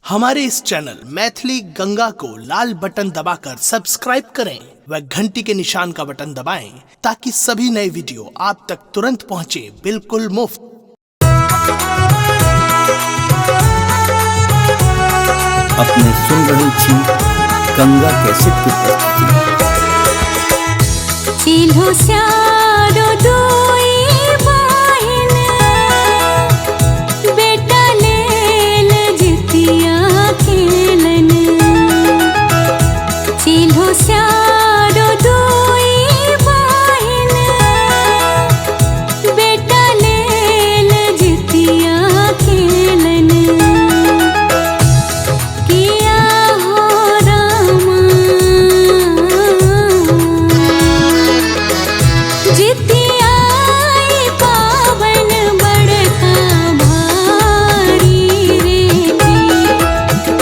हमारे इस चैनल मैथिली गंगा को लाल बटन दबाकर सब्सक्राइब करें व घंटी के निशान का बटन दबाएं ताकि सभी नए वीडियो आप तक तुरंत पहुंचे बिल्कुल मुफ्त। अपने सुन रही थी गंगा कैसेट की प्रस्तुति। चिल्हो स्यारो दुई बहिन बेटा लेल जितिया खेलन। चिल्हो स्यारो दुई बहिन बेटा लेल जितिया खेलन। किया हो रामा जितिया पावन बड़का भारी रे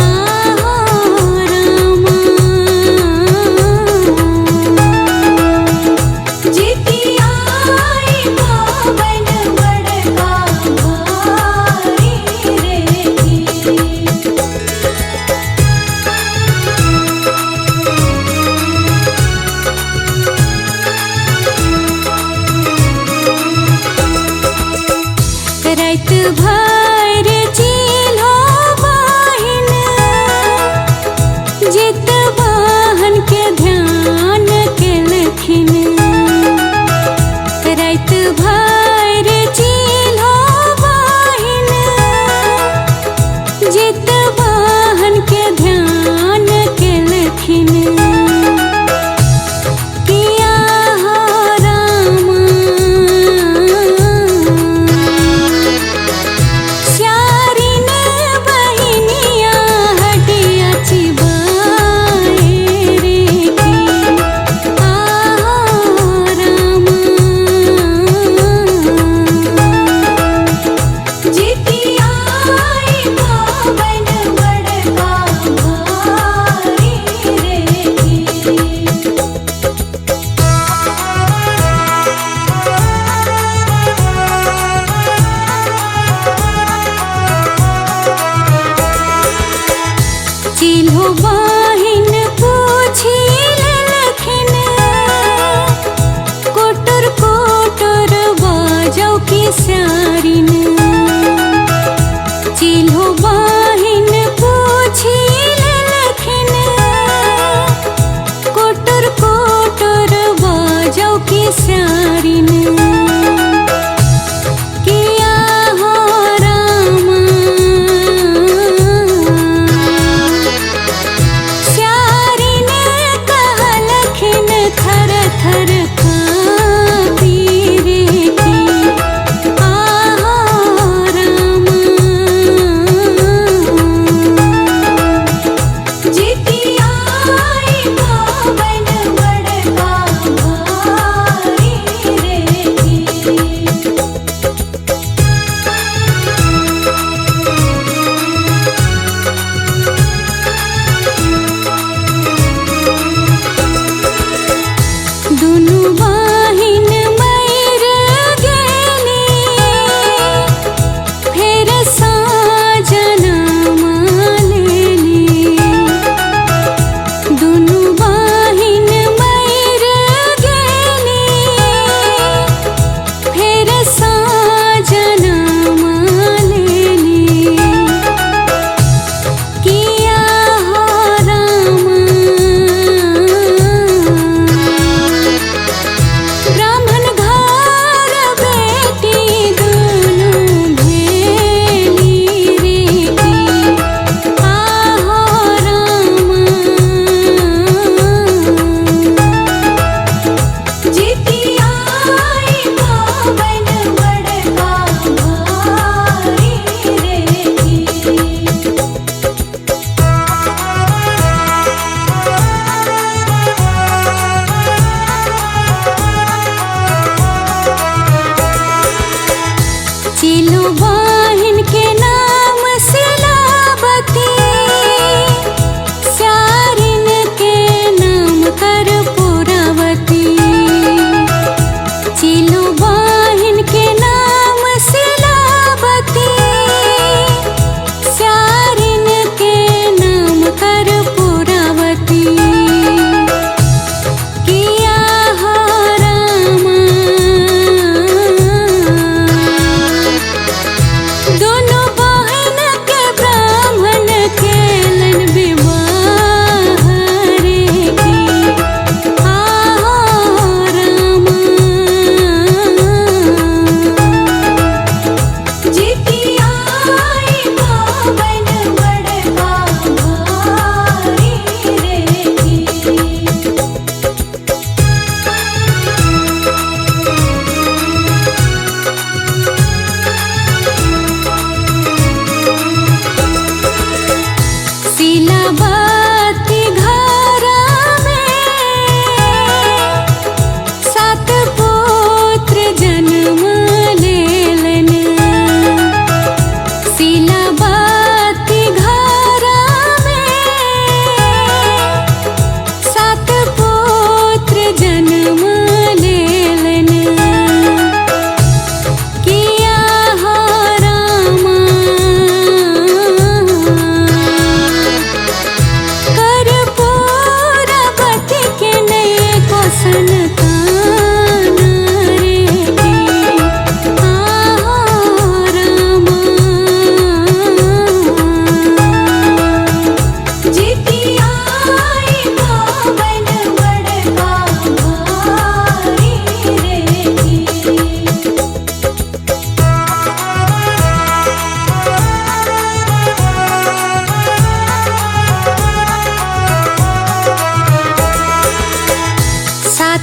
आहो रामा जितिया पावन बड़का भारी रे। रात भर चिल्हो बहिन जित बहन के ध्यान केलखिन। रात भर चिल्हो बहिन जित बहन के ध्यान केलखिन। किया हो रामा स्यारिन बहिनिया हटिया चिबाए रे की आहो रामा जितिया पावन बड़का भारी रे की। चिल्हो बहिन पूछी लेलखिन कोटर कोटर बाजौ की स्यारिन। चिल्हो बहिन पूछी लेलखिन कोटर कोटर बाजौ की स्यारिन। किया हो रामा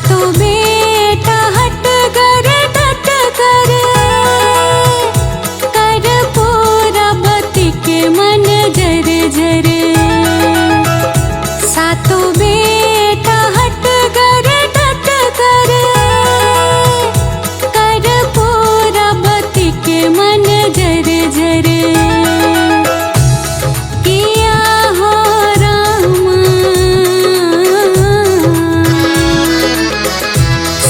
सातों बेटा हट कर डट कर पूरा बती के मन जर जर। सातों बेटा हट कर डट कर पूरा बती के मन जर जर। किया हो रामा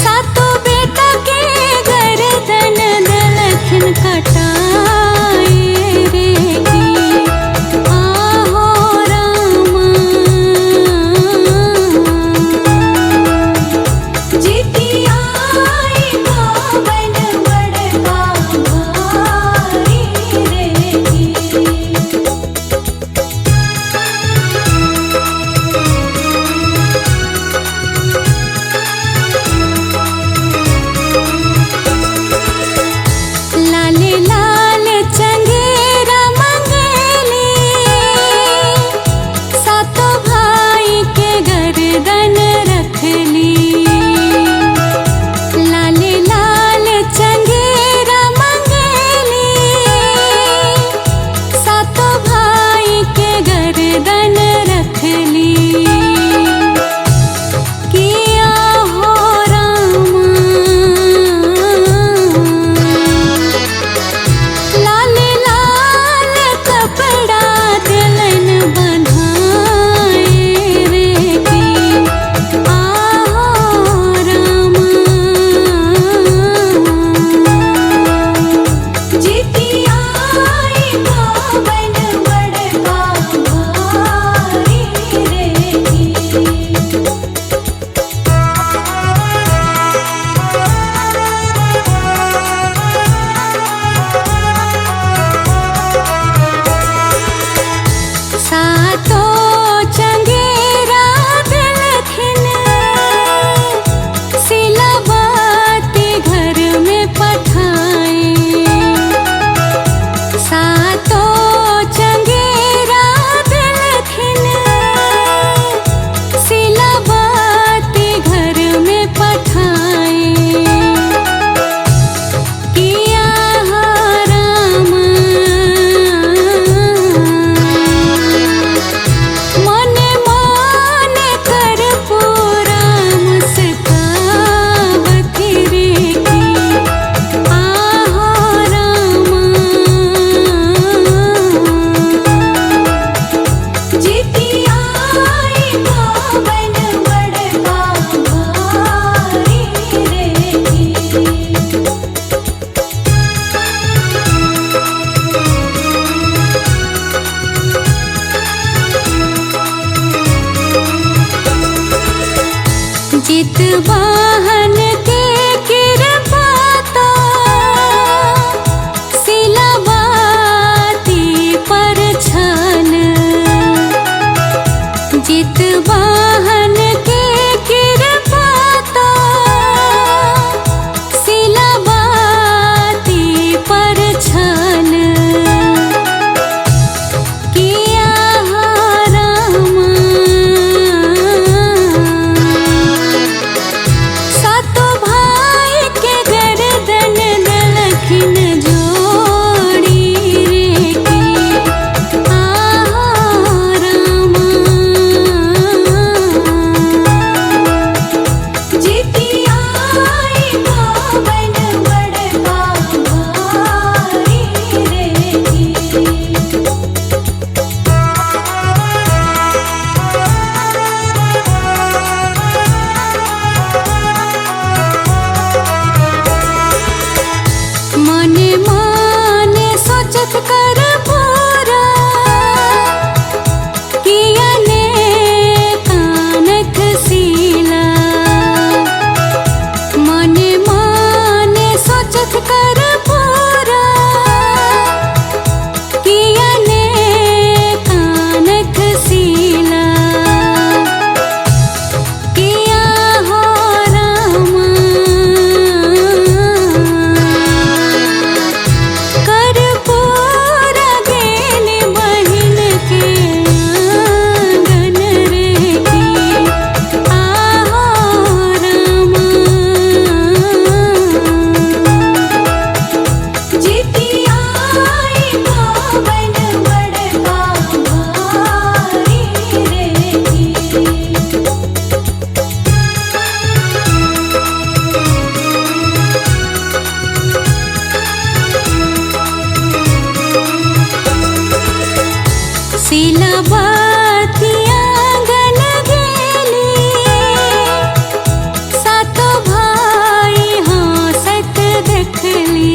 सातों बेटा के गर्दन दलखन कटाए रे की। आहो रामा जितिया आई बावन बड़का भाई रे की। लाले लाल चंगेरा मंगेली सातों भाई के गर्दन रखली। लाले लाल चंगेरा मंगेली सातों भाई के गर्दन रखली। किया हो रामा लाल लाल कपड़ा दिलन बंधाए रे की। आहो रामा जितिया आई बावन बड़का भाई रे की। सातों चंगेरा दिलखिन सिलावती घर में पठाए। सातों चंगेरा दिलखिन सिलावती घर में पठाए। किया हो रामा मने मने कर पूरा मुस्कावत रे की। आहो रामा जितिया आई बावन बड़का भाई रे की। जित वाहन के कृपाता सिलावती पर छन। जित वाहन के कृपाता सिलावती पर छन। किया हो रामा सातों भाई के गर्दन दलखिन जोड़ी रे की। आहो रामा सिलबतिया गन गेली सातो भाई हंसत देखली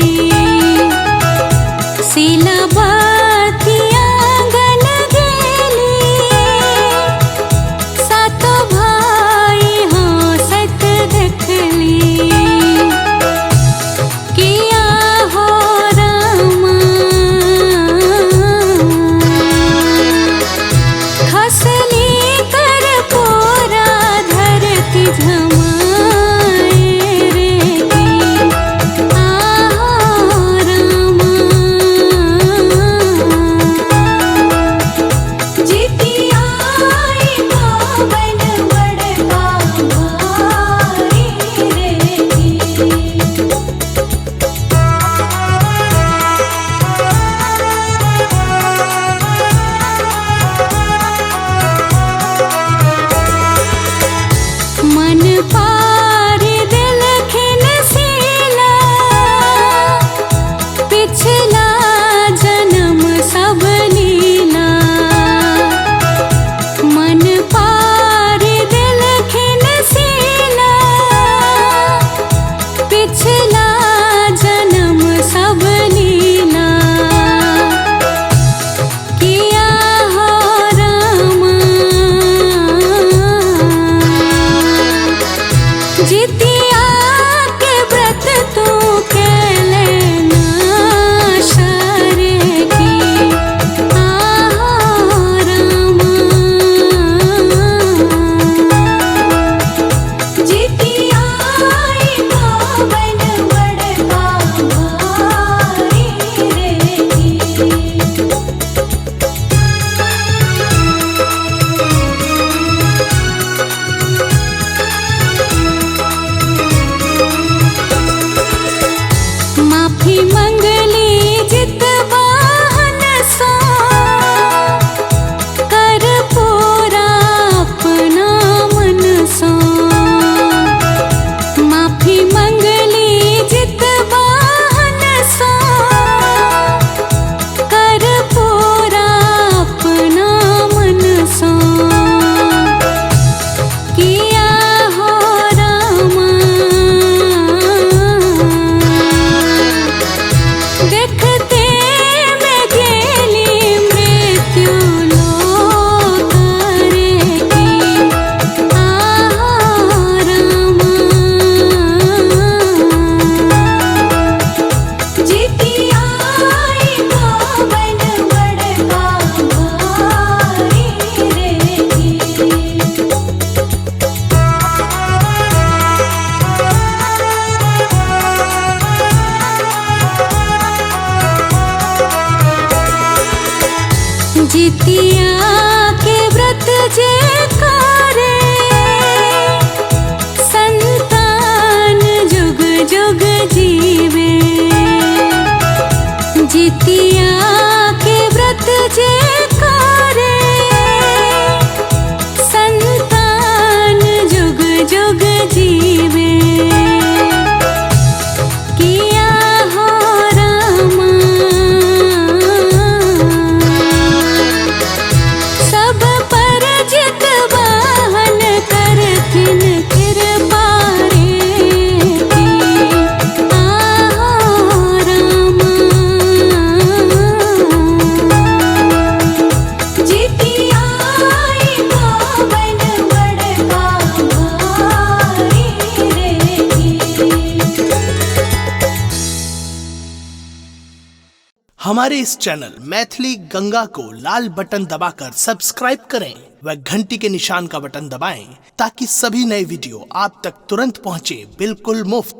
सिलबतिया गन गेली सातो भाई हंसत देखली किया हो रामा खसली कर पूरा धरती झमाए रे की आहो रामा जितिया पावन बड़का भाई रे की मन पारी दिल खिन सीला पिछला जन्म सब लीला मन पारी दिल खिन सीला पिछला जन्म सब लीला किया हो रामा जितिया के व्रत तू केले नाशरे की आहो रामा जितिया पावन बड़का भाई रे की माफी मंगली जित वाहन सो कर पूरा अपना मन सो माफी मंगली जित वाहन सो कर पूरा अपना मन सो किया हो रामा देखते मैं गेली मृत्यु लोक रे की आहो रामा जितिया पावन बड़का भाई रे की जितिया के व्रत जे करे संतान जुग जुग जीवे जितिया के व्रत जे करे संतान जुग जुग जीवे किया हो रामा सब पर जित वाहन करथिन कृपा रे की आहो रामा जितिया पावन बड़का भाई रे की हमारे इस चैनल मैथिली गंगा को लाल बटन दबाकर सब्सक्राइब करें व घंटी के निशान का बटन दबाएं ताकि सभी नए वीडियो आप तक तुरंत पहुंचे बिल्कुल मुफ्त।